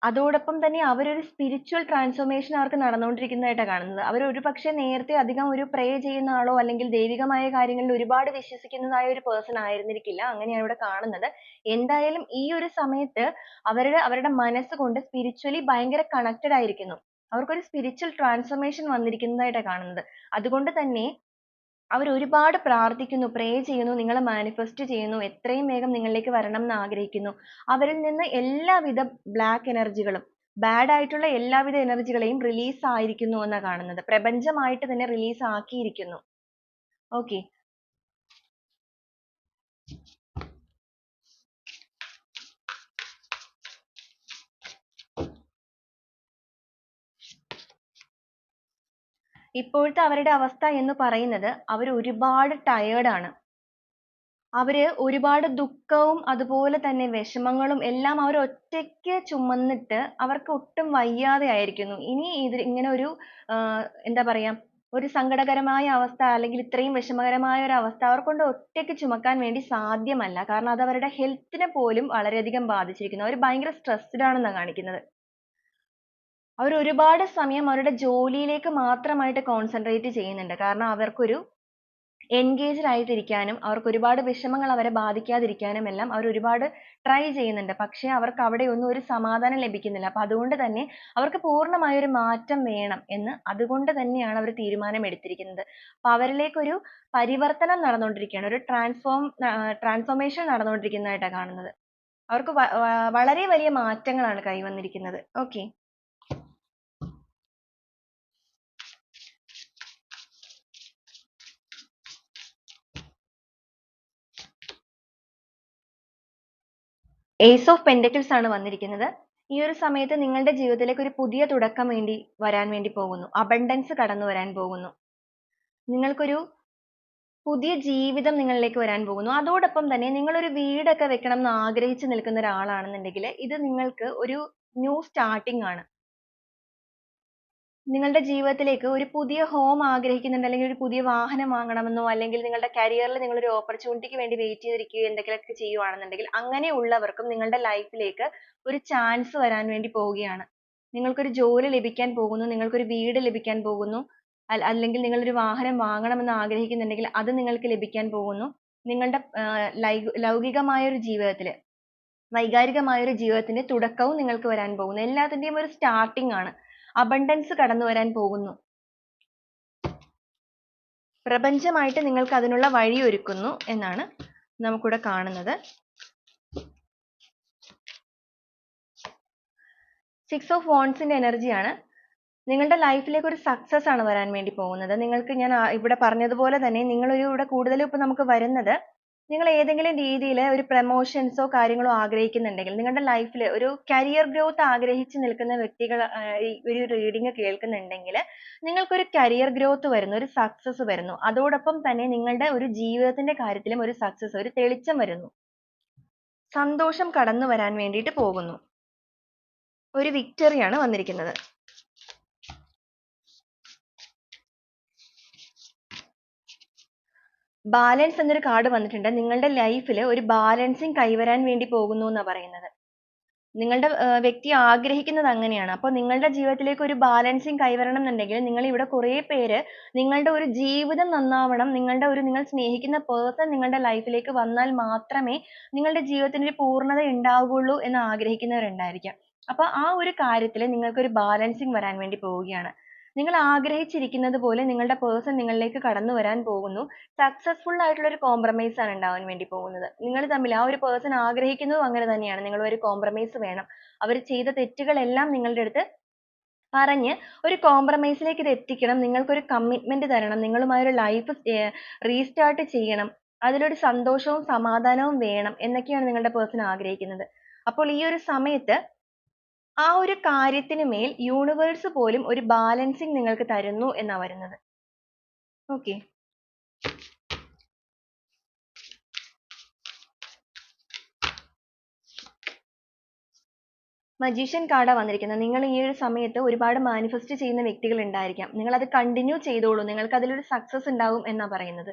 അതോടൊപ്പം തന്നെ അവരൊരു സ്പിരിച്വൽ ട്രാൻസ്ഫോർമേഷൻ അവർക്ക് നടന്നുകൊണ്ടിരിക്കുന്നതായിട്ടാണ് കാണുന്നത്. അവർ ഒരുപക്ഷെ നേരത്തെ അധികം ഒരു പ്രേ ചെയ്യുന്ന ആളോ അല്ലെങ്കിൽ ദൈവികമായ കാര്യങ്ങളിൽ ഒരുപാട് വിശ്വസിക്കുന്നതായ ഒരു പേഴ്സൺ ആയിരുന്നിരിക്കില്ല. അങ്ങനെയാണ് ഇവിടെ കാണുന്നത്. എന്തായാലും ഈ ഒരു സമയത്ത് അവരുടെ മനസ്സുകൊണ്ട് സ്പിരിച്വലി ഭയങ്കര കണക്റ്റഡ് ആയിരിക്കുന്നു. അവർക്കൊരു സ്പിരിച്വൽ ട്രാൻസ്ഫോർമേഷൻ വന്നിരിക്കുന്നതായിട്ടാണ് കാണുന്നത്. അതുകൊണ്ട് തന്നെ അവർ ഒരുപാട് പ്രാർത്ഥിക്കുന്നു, പ്രേ ചെയ്യുന്നു, നിങ്ങളെ മാനിഫെസ്റ്റ് ചെയ്യുന്നു, എത്രയും വേഗം നിങ്ങളിലേക്ക് വരണം എന്ന് ആഗ്രഹിക്കുന്നു. അവരിൽ നിന്ന് എല്ലാവിധ ബ്ലാക്ക് എനർജികളും ബാഡ് ആയിട്ടുള്ള എല്ലാവിധ എനർജികളെയും റിലീസ് ആയിരിക്കുന്നു എന്നാണ് കാണുന്നത്. പ്രപഞ്ചമായിട്ട് തന്നെ റിലീസ് ആക്കിയിരിക്കുന്നു. ഓക്കെ, ഇപ്പോഴത്തെ അവരുടെ അവസ്ഥ എന്ന് പറയുന്നത് അവർ ഒരുപാട് ടയേർഡ് ആണ്. അവര് ഒരുപാട് ദുഃഖവും അതുപോലെ തന്നെ വിഷമങ്ങളും എല്ലാം അവർ ഒറ്റയ്ക്ക് ചുമന്നിട്ട് അവർക്ക് ഒട്ടും വയ്യാതെ ആയിരിക്കുന്നു. ഇനി ഇങ്ങനെ ഒരു എന്താ പറയാ, ഒരു സങ്കടകരമായ അവസ്ഥ അല്ലെങ്കിൽ ഇത്രയും വിഷമകരമായ ഒരു അവസ്ഥ അവർക്കൊണ്ട് ഒറ്റയ്ക്ക് ചുമക്കാൻ വേണ്ടി സാധ്യമല്ല. കാരണം അത് അവരുടെ ഹെൽത്തിനെ പോലും വളരെയധികം ബാധിച്ചിരിക്കുന്നു. അവർ ഭയങ്കര സ്ട്രെസ്ഡ് ആണെന്നാണ് കാണിക്കുന്നത്. അവർ ഒരുപാട് സമയം അവരുടെ ജോലിയിലേക്ക് മാത്രമായിട്ട് കോൺസെൻട്രേറ്റ് ചെയ്യുന്നുണ്ട്. കാരണം അവർക്കൊരു എൻഗേജ്ഡ് ആയിട്ടിരിക്കാനും അവർക്ക് ഒരുപാട് വിഷമങ്ങൾ അവരെ ബാധിക്കാതിരിക്കാനും എല്ലാം അവർ ഒരുപാട് ട്രൈ ചെയ്യുന്നുണ്ട്. പക്ഷേ അവർക്ക് അവിടെ ഒന്നും ഒരു സമാധാനം ലഭിക്കുന്നില്ല. അപ്പൊ അതുകൊണ്ട് തന്നെ അവർക്ക് പൂർണ്ണമായ ഒരു മാറ്റം വേണം എന്ന് അതുകൊണ്ട് തന്നെയാണ് അവർ തീരുമാനം എടുത്തിരിക്കുന്നത്. അപ്പൊ അവരിലേക്കൊരു പരിവർത്തനം നടന്നുകൊണ്ടിരിക്കുകയാണ്. ഒരു ട്രാൻസ്ഫോർമേഷൻ നടന്നുകൊണ്ടിരിക്കുന്നതായിട്ടാണ് കാണുന്നത്. അവർക്ക് വളരെ വലിയ മാറ്റങ്ങളാണ് കൈവന്നിരിക്കുന്നത്. ഓക്കെ, ഏസ് ഓഫ് പെന്റക്കിൾസ് ആണ് വന്നിരിക്കുന്നത്. ഈ ഒരു സമയത്ത് നിങ്ങളുടെ ജീവിതത്തിലേക്ക് ഒരു പുതിയ തുടക്കം വരാൻ വേണ്ടി പോകുന്നു. അബണ്ടൻസ് കടന്നു വരാൻ പോകുന്നു. നിങ്ങൾക്കൊരു പുതിയ ജീവിതം നിങ്ങളിലേക്ക് വരാൻ പോകുന്നു. അതോടൊപ്പം തന്നെ നിങ്ങളൊരു വീടൊക്കെ വെക്കണം എന്ന് ആഗ്രഹിച്ചു നിൽക്കുന്ന ഒരാളാണെന്നുണ്ടെങ്കിൽ ഇത് നിങ്ങൾക്ക് ഒരു ന്യൂ സ്റ്റാർട്ടിംഗ് ആണ്. നിങ്ങളുടെ ജീവിതത്തിലേക്ക് ഒരു പുതിയ ഹോം ആഗ്രഹിക്കുന്നുണ്ട്, അല്ലെങ്കിൽ ഒരു പുതിയ വാഹനം വാങ്ങണമെന്നോ അല്ലെങ്കിൽ നിങ്ങളുടെ കരിയറിൽ നിങ്ങൾ ഒരു ഓപ്പർച്യൂണിറ്റിക്ക് വേണ്ടി വെയിറ്റ് ചെയ്തിരിക്കുകയോ എന്തെങ്കിലുമൊക്കെ ചെയ്യുവാണെന്നുണ്ടെങ്കിൽ അങ്ങനെയുള്ളവർക്കും നിങ്ങളുടെ ലൈഫിലേക്ക് ഒരു ചാൻസ് വരാൻ വേണ്ടി പോവുകയാണ്. നിങ്ങൾക്കൊരു ജോലി ലഭിക്കാൻ പോകുന്നു, നിങ്ങൾക്കൊരു വീട് ലഭിക്കാൻ പോകുന്നു, അല്ലെങ്കിൽ നിങ്ങളൊരു വാഹനം വാങ്ങണമെന്ന് ആഗ്രഹിക്കുന്നുണ്ടെങ്കിൽ അത് നിങ്ങൾക്ക് ലഭിക്കാൻ പോകുന്നു. നിങ്ങളുടെ ലൗകികമായ ഒരു ജീവിതത്തില് വൈകാരികമായ ഒരു ജീവിതത്തിന്റെ തുടക്കവും നിങ്ങൾക്ക് വരാൻ പോകുന്നു. എല്ലാത്തിന്റെയും ഒരു സ്റ്റാർട്ടിംഗ് ആണ്. അബണ്ടൻസ് കടന്നു വരാൻ പോകുന്നു. പ്രപഞ്ചമായിട്ട് നിങ്ങൾക്ക് അതിനുള്ള വഴി ഒരുക്കുന്നു എന്നാണ് നമുക്കിവിടെ കാണുന്നത്. 6 ഓഫ് വാണ്ട്സിന്റെ എനർജിയാണ്. നിങ്ങളുടെ ലൈഫിലേക്ക് ഒരു സക്സസ് ആണ് വരാൻ വേണ്ടി പോകുന്നത്. നിങ്ങൾക്ക് ഞാൻ ഇവിടെ പറഞ്ഞതുപോലെ തന്നെ ഇവിടെ കൂടുതലും ഇപ്പൊ നമുക്ക് വരുന്നത്, നിങ്ങൾ ഏതെങ്കിലും രീതിയിൽ ഒരു പ്രമോഷൻസോ കാര്യങ്ങളോ ആഗ്രഹിക്കുന്നുണ്ടെങ്കിൽ, നിങ്ങളുടെ ലൈഫിൽ ഒരു കരിയർ ഗ്രോത്ത് ആഗ്രഹിച്ച് നിൽക്കുന്ന വ്യക്തികൾ ഈ ഒരു റീഡിംഗ് കേൾക്കുന്നുണ്ടെങ്കിൽ നിങ്ങൾക്കൊരു കരിയർ ഗ്രോത്ത് വരുന്നു, ഒരു സക്സസ് വരുന്നു. അതോടൊപ്പം തന്നെ നിങ്ങളുടെ ഒരു ജീവിതത്തിന്റെ കാര്യത്തിലും ഒരു സക്സസ്, ഒരു തെളിച്ചം വരുന്നു. സന്തോഷം കടന്നു വരാൻ വേണ്ടിയിട്ട് പോകുന്നു. ഒരു വിക്ടറിയാണ് വന്നിരിക്കുന്നത്. ബാലൻസ് എന്നൊരു കാർഡ് വന്നിട്ടുണ്ട്. നിങ്ങളുടെ ലൈഫിൽ ഒരു ബാലൻസിങ് കൈവരാൻ വേണ്ടി പോകുന്നു എന്നാണ് പറയുന്നത്. നിങ്ങളുടെ വ്യക്തി ആഗ്രഹിക്കുന്നത് അങ്ങനെയാണ്. അപ്പോൾ നിങ്ങളുടെ ജീവിതത്തിലേക്ക് ഒരു ബാലൻസിങ് കൈവരണം എന്നുണ്ടെങ്കിൽ നിങ്ങൾ ഇവിടെ കുറേ പേര് നിങ്ങളുടെ ഒരു ജീവിതം നന്നാവണം, നിങ്ങൾ സ്നേഹിക്കുന്ന പേഴ്സൺ നിങ്ങളുടെ ലൈഫിലേക്ക് വന്നാൽ മാത്രമേ നിങ്ങളുടെ ജീവിതത്തിന് ഒരു പൂർണ്ണത ഉണ്ടാവുകയുള്ളൂ എന്ന് ആഗ്രഹിക്കുന്നവരുണ്ടായിരിക്കാം. അപ്പോൾ ആ ഒരു കാര്യത്തിൽ നിങ്ങൾക്ക് ഒരു ബാലൻസിങ് വരാൻ വേണ്ടി പോവുകയാണ്. നിങ്ങൾ ആഗ്രഹിച്ചിരിക്കുന്നത് പോലെ നിങ്ങളുടെ പേഴ്സൺ നിങ്ങളിലേക്ക് കടന്നു വരാൻ പോകുന്നു. സക്സസ്ഫുൾ ആയിട്ടുള്ള ഒരു കോംപ്രമൈസ് ആണ് ഉണ്ടാവാൻ വേണ്ടി പോകുന്നത്. നിങ്ങൾ തമ്മിൽ ആ ഒരു പേഴ്സൺ ആഗ്രഹിക്കുന്നതും അങ്ങനെ തന്നെയാണ്. നിങ്ങൾ ഒരു കോംപ്രമൈസ് വേണം. അവർ ചെയ്ത തെറ്റുകളെല്ലാം നിങ്ങളുടെ അടുത്ത് പറഞ്ഞ് ഒരു കോംപ്രമൈസിലേക്ക് ഇത് എത്തിക്കണം. നിങ്ങൾക്കൊരു കമ്മിറ്റ്മെന്റ് തരണം. നിങ്ങളുമായി ഒരു ലൈഫ് റീസ്റ്റാർട്ട് ചെയ്യണം. അതിലൊരു സന്തോഷവും സമാധാനവും വേണം എന്നൊക്കെയാണ് നിങ്ങളുടെ പേഴ്സൺ ആഗ്രഹിക്കുന്നത്. അപ്പോൾ ഈ ഒരു സമയത്ത് ആ ഒരു കാര്യത്തിന് മേൽ യൂണിവേഴ്സ് പോലും ഒരു ബാലൻസിങ് നിങ്ങൾക്ക് തരുന്നു എന്നാ വരുന്നത്. ഓക്കെ. മജീഷ്യൻ കാർഡാ വന്നിരിക്കുന്നത്. നിങ്ങൾ ഈ ഒരു സമയത്ത് ഒരുപാട് മാനിഫെസ്റ്റ് ചെയ്യുന്ന വ്യക്തികൾ ഉണ്ടായിരിക്കാം. നിങ്ങൾ അത് കണ്ടിന്യൂ ചെയ്തോളൂ. നിങ്ങൾക്ക് അതിലൊരു സക്സസ് ഉണ്ടാവും എന്നാ പറയുന്നത്.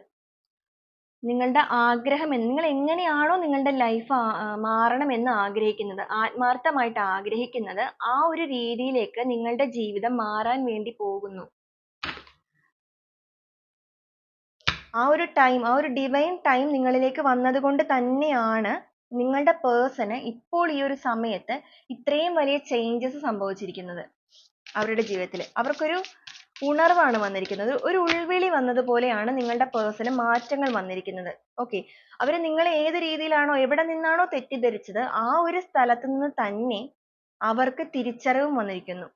നിങ്ങളുടെ ആഗ്രഹം നിങ്ങൾ എങ്ങനെയാണോ നിങ്ങളുടെ ലൈഫ് മാറണം എന്ന് ആഗ്രഹിക്കുന്നത്, ആത്മാർത്ഥമായിട്ട് ആഗ്രഹിക്കുന്നത്, ആ ഒരു രീതിയിലേക്ക് നിങ്ങളുടെ ജീവിതം മാറാൻ വേണ്ടി പോകുന്നു. ആ ഒരു ടൈം, ആ ഒരു ഡിവൈൻ ടൈം നിങ്ങളിലേക്ക് വന്നത് കൊണ്ട് തന്നെയാണ് നിങ്ങളുടെ പേഴ്സണ് ഇപ്പോൾ ഈ ഒരു സമയത്ത് ഇത്രയും വലിയ ചേഞ്ചസ് സംഭവിച്ചിരിക്കുന്നത് അവരുടെ ജീവിതത്തിൽ. അവർക്കൊരു ഉണർവാണ് വന്നിരിക്കുന്നത്. ഒരു ഉൾവിളി വന്നതുപോലെയാണ് നിങ്ങളുടെ പേഴ്സണ് മാറ്റങ്ങൾ വന്നിരിക്കുന്നത്. ഓക്കെ. അവർ നിങ്ങളെ ഏത് രീതിയിലാണോ എവിടെ നിന്നാണോ തെറ്റിദ്ധരിച്ചത് ആ ഒരു സ്ഥലത്ത് നിന്ന് തന്നെ അവർക്ക് തിരിച്ചറിവും വന്നിരിക്കുന്നു.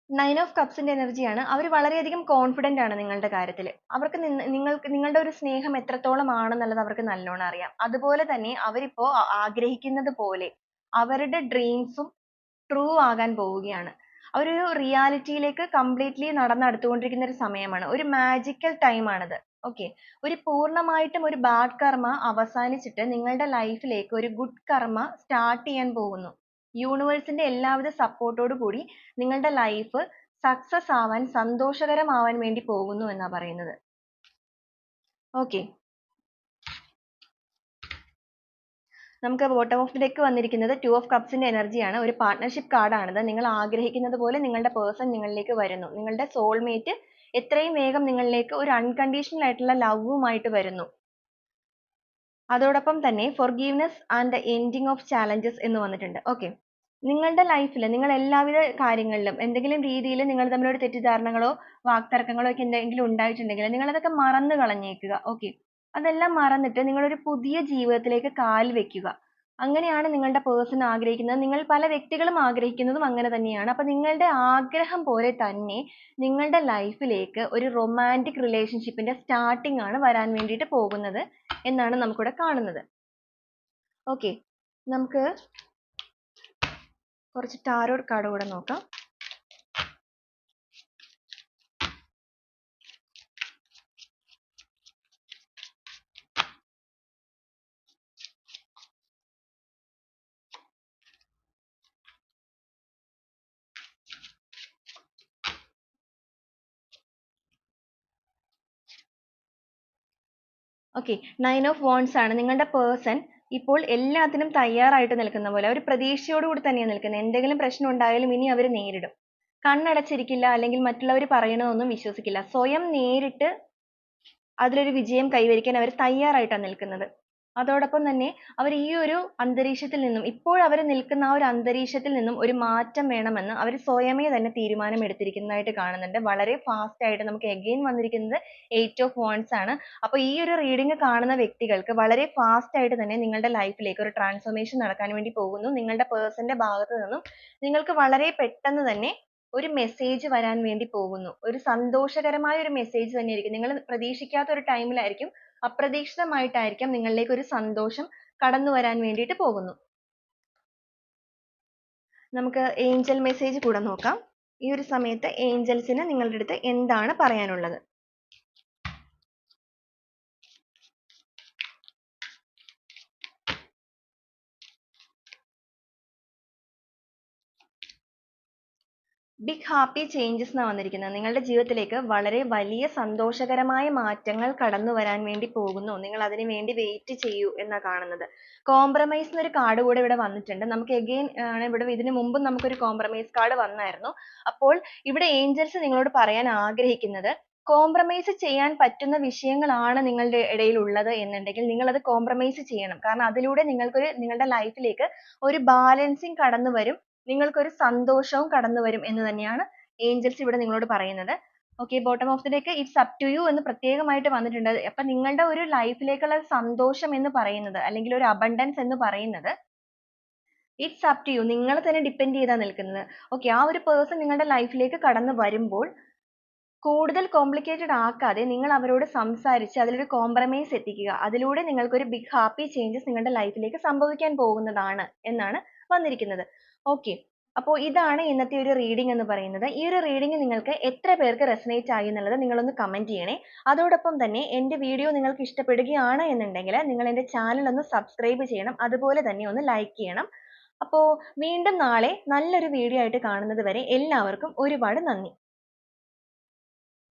9 ഓഫ് കപ്സിന്റെ എനർജിയാണ്. അവർ വളരെയധികം കോൺഫിഡന്റ് ആണ് നിങ്ങളുടെ കാര്യത്തിൽ. അവർക്ക് നിങ്ങളുടെ ഒരു സ്നേഹം എത്രത്തോളം ആണെന്നുള്ളത് അവർക്ക് നല്ലോണം അറിയാം. അതുപോലെ തന്നെ അവരിപ്പോ ആഗ്രഹിക്കുന്നത് പോലെ അവരുടെ ഡ്രീംസും ട്രൂ ആകാൻ പോവുകയാണ്. അവരൊരു റിയാലിറ്റിയിലേക്ക് കംപ്ലീറ്റ്ലി നടന്നെടുത്തുകൊണ്ടിരിക്കുന്ന ഒരു സമയമാണ്. ഒരു മാജിക്കൽ ടൈം ആണിത്. ഓക്കെ. ഒരു പൂർണ്ണമായിട്ടും ഒരു ബാഡ് കർമ്മ അവസാനിച്ചിട്ട് നിങ്ങളുടെ ലൈഫിലേക്ക് ഒരു ഗുഡ് കർമ്മ സ്റ്റാർട്ട് ചെയ്യാൻ പോകുന്നു. യൂണിവേഴ്സിന്റെ എല്ലാവിധ സപ്പോർട്ടോടു കൂടി നിങ്ങളുടെ ലൈഫ് സക്സസ് ആവാൻ സന്തോഷകരമാവാൻ വേണ്ടി പോകുന്നു എന്നാ പറയുന്നത്. ഓക്കെ. നമുക്ക് ബോട്ടം ഓഫ് ദി ഡെക്ക് വന്നിരിക്കുന്നത് 2 ഓഫ് കപ്സിന്റെ എനർജിയാണ്. ഒരു പാർട്ട്ണർഷിപ്പ് കാർഡാണിത്. നിങ്ങൾ ആഗ്രഹിക്കുന്നത് പോലെ നിങ്ങളുടെ പേഴ്സൺ നിങ്ങളിലേക്ക് വരുന്നു. നിങ്ങളുടെ സോൾമേറ്റ് എത്രയും വേഗം നിങ്ങളിലേക്ക് ഒരു അൺകണ്ടീഷണൽ ആയിട്ടുള്ള ലവുമായിട്ട് വരുന്നു. അതോടൊപ്പം തന്നെ forgiveness and the ending of challenges എന്ന് വന്നിട്ടുണ്ട്. ഓക്കെ. നിങ്ങളുടെ ലൈഫിൽ നിങ്ങൾ എല്ലാവിധ കാര്യങ്ങളിലും എന്തെങ്കിലും രീതിയിൽ നിങ്ങൾ തമ്മിലൊരു തെറ്റിദ്ധാരണകളോ വാക്തർക്കങ്ങളോ ഒക്കെ എന്തെങ്കിലും ഉണ്ടായിട്ടുണ്ടെങ്കിൽ നിങ്ങൾ അതൊക്കെ മറന്നു കളഞ്ഞേക്കുക. ഓക്കെ. അതെല്ലാം മറന്നിട്ട് നിങ്ങളൊരു പുതിയ ജീവിതത്തിലേക്ക് കാൽ വെക്കുക. അങ്ങനെയാണ് നിങ്ങളുടെ പേഴ്സൺ ആഗ്രഹിക്കുന്നത്. നിങ്ങൾ പല വ്യക്തികളും ആഗ്രഹിക്കുന്നതും അങ്ങനെ തന്നെയാണ്. അപ്പൊ നിങ്ങളുടെ ആഗ്രഹം പോലെ തന്നെ നിങ്ങളുടെ ലൈഫിലേക്ക് ഒരു റൊമാൻറ്റിക് റിലേഷൻഷിപ്പിന്റെ സ്റ്റാർട്ടിംഗ് ആണ് വരാൻ വേണ്ടിയിട്ട് പോകുന്നത് എന്നാണ് നമുക്കിവിടെ കാണുന്നത്. ഓക്കെ. നമുക്ക് കുറച്ച് ടാരോട്ട് കാർഡ് കൂടെ നോക്കാം. ഓക്കെ. 9 ഓഫ് wands ആണ്. നിങ്ങളുടെ പേഴ്സൺ ഇപ്പോൾ എല്ലാത്തിനും തയ്യാറായിട്ട് നിൽക്കുന്ന പോലെ ഒരു പ്രതീക്ഷയോടുകൂടി തന്നെയാണ് നിൽക്കുന്നത്. എന്തെങ്കിലും പ്രശ്നം ഉണ്ടായാലും ഇനി അവർ നേരിടും. കണ്ണടച്ചിരിക്കില്ല, അല്ലെങ്കിൽ മറ്റുള്ളവർ പറയണതൊന്നും വിശ്വസിക്കില്ല. സ്വയം നേരിട്ട് അതിലൊരു വിജയം കൈവരിക്കാൻ അവർ തയ്യാറായിട്ടാണ് നിൽക്കുന്നത്. അതോടൊപ്പം തന്നെ അവർ ഈ ഒരു അന്തരീക്ഷത്തിൽ നിന്നും ഇപ്പോൾ അവർ നിൽക്കുന്ന ആ ഒരു അന്തരീക്ഷത്തിൽ നിന്നും ഒരു മാറ്റം വേണമെന്ന് അവർ സ്വയമേ തന്നെ തീരുമാനം എടുത്തിരിക്കുന്നതായിട്ട് കാണുന്നുണ്ട്. വളരെ ഫാസ്റ്റ് ആയിട്ട് നമുക്ക് again വന്നിരിക്കുന്നത് 8 ഓഫ് wands ആണ്. അപ്പോൾ ഈ ഒരു റീഡിംഗ് കാണുന്ന വ്യക്തികൾക്ക് വളരെ ഫാസ്റ്റ് ആയിട്ട് തന്നെ നിങ്ങളുടെ ലൈഫിലേക്ക് ഒരു ട്രാൻസ്ഫോർമേഷൻ നടക്കാൻ വേണ്ടി പോകുന്നു. നിങ്ങളുടെ പേഴ്സന്റെ ഭാഗത്ത് നിന്നും നിങ്ങൾക്ക് വളരെ പെട്ടെന്ന് തന്നെ ഒരു മെസ്സേജ് വരാൻ വേണ്ടി പോകുന്നു. ഒരു സന്തോഷകരമായ ഒരു മെസ്സേജ് തന്നെയായിരിക്കും. നിങ്ങൾ പ്രതീക്ഷിക്കാത്ത ഒരു ടൈമിലായിരിക്കും, അപ്രതീക്ഷിതമായിട്ടായിരിക്കും നിങ്ങളിലേക്ക് ഒരു സന്തോഷം കടന്നു വരാൻ വേണ്ടിയിട്ട് പോകുന്നു. നമുക്ക് ഏഞ്ചൽ മെസ്സേജ് കൂടെ നോക്കാം. ഈ ഒരു സമയത്ത് ഏഞ്ചൽസിന് നിങ്ങളുടെ അടുത്ത് എന്താണ് പറയാനുള്ളത്? ബിഗ് ഹാപ്പി ചേഞ്ചസ് എന്നാണ് വന്നിരിക്കുന്നത്. നിങ്ങളുടെ ജീവിതത്തിലേക്ക് വളരെ വലിയ സന്തോഷകരമായ മാറ്റങ്ങൾ കടന്നു വരാൻ വേണ്ടി പോകുന്നു. നിങ്ങൾ അതിനു വേണ്ടി വെയിറ്റ് ചെയ്യൂ എന്നാ കാണുന്നത്. കോംപ്രമൈസ് എന്നൊരു കാർഡ് കൂടെ ഇവിടെ വന്നിട്ടുണ്ട്. നമുക്ക് again ആണ് ഇവിടെ ഇതിനു മുമ്പും നമുക്കൊരു കോംപ്രമൈസ് കാർഡ് വന്നായിരുന്നു. അപ്പോൾ ഇവിടെ ഏഞ്ചൽസ് നിങ്ങളോട് പറയാൻ ആഗ്രഹിക്കുന്നത്, കോംപ്രമൈസ് ചെയ്യാൻ പറ്റുന്ന വിഷയങ്ങളാണ് നിങ്ങളുടെ ഇടയിൽ ഉള്ളത് എന്നുണ്ടെങ്കിൽ നിങ്ങൾ അത് കോംപ്രമൈസ് ചെയ്യണം. കാരണം അതിലൂടെ നിങ്ങളുടെ ലൈഫിലേക്ക് ഒരു ബാലൻസിങ് കടന്നു വരും. നിങ്ങൾക്കൊരു സന്തോഷവും കടന്നു വരും എന്ന് തന്നെയാണ് ഏഞ്ചൽസ് ഇവിടെ നിങ്ങളോട് പറയുന്നത്. Okay. Bottom of the deck it's up to you എന്ന് പ്രത്യേകമായിട്ട് വന്നിട്ടുണ്ട്. അപ്പൊ നിങ്ങളുടെ ഒരു ലൈഫിലേക്കുള്ള സന്തോഷം എന്ന് പറയുന്നത്, അല്ലെങ്കിൽ ഒരു അബണ്ടൻസ് എന്ന് പറയുന്നത് ഇറ്റ്സ് അപ് ടു യു, നിങ്ങളെ തന്നെ ഡിപ്പെൻഡ് ചെയ്താ നിൽക്കുന്നത്. ഓക്കെ. ആ ഒരു പേഴ്സൺ നിങ്ങളുടെ ലൈഫിലേക്ക് കടന്നു വരുമ്പോൾ കൂടുതൽ കോംപ്ലിക്കേറ്റഡ് ആക്കാതെ നിങ്ങൾ അവരോട് സംസാരിച്ച് അതിലൊരു കോംപ്രമൈസ് എത്തിക്കുക. അതിലൂടെ നിങ്ങൾക്കൊരു ബിഗ് ഹാപ്പി ചേഞ്ചസ് നിങ്ങളുടെ ലൈഫിലേക്ക് സംഭവിക്കാൻ പോകുന്നതാണ് എന്നാണ് വന്നിരിക്കുന്നത്. ഓക്കെ. അപ്പോൾ ഇതാണ് ഇന്നത്തെ ഒരു റീഡിംഗ് എന്ന് പറയുന്നത്. ഈ ഒരു റീഡിംഗ് നിങ്ങൾക്ക് എത്ര പേർക്ക് റെസൊനേറ്റ് ആയി എന്നുള്ളത് നിങ്ങളൊന്ന് കമന്റ് ചെയ്യണേ. അതോടൊപ്പം തന്നെ എൻ്റെ വീഡിയോ നിങ്ങൾക്ക് ഇഷ്ടപ്പെടുകയാണ് എന്നുണ്ടെങ്കിൽ നിങ്ങൾ എൻ്റെ ചാനൽ ഒന്ന് സബ്സ്ക്രൈബ് ചെയ്യണം. അതുപോലെ തന്നെ ഒന്ന് ലൈക്ക് ചെയ്യണം. അപ്പോൾ വീണ്ടും നാളെ നല്ലൊരു വീഡിയോ ആയിട്ട് കാണുന്നത് വരെ എല്ലാവർക്കും ഒരുപാട് നന്ദി.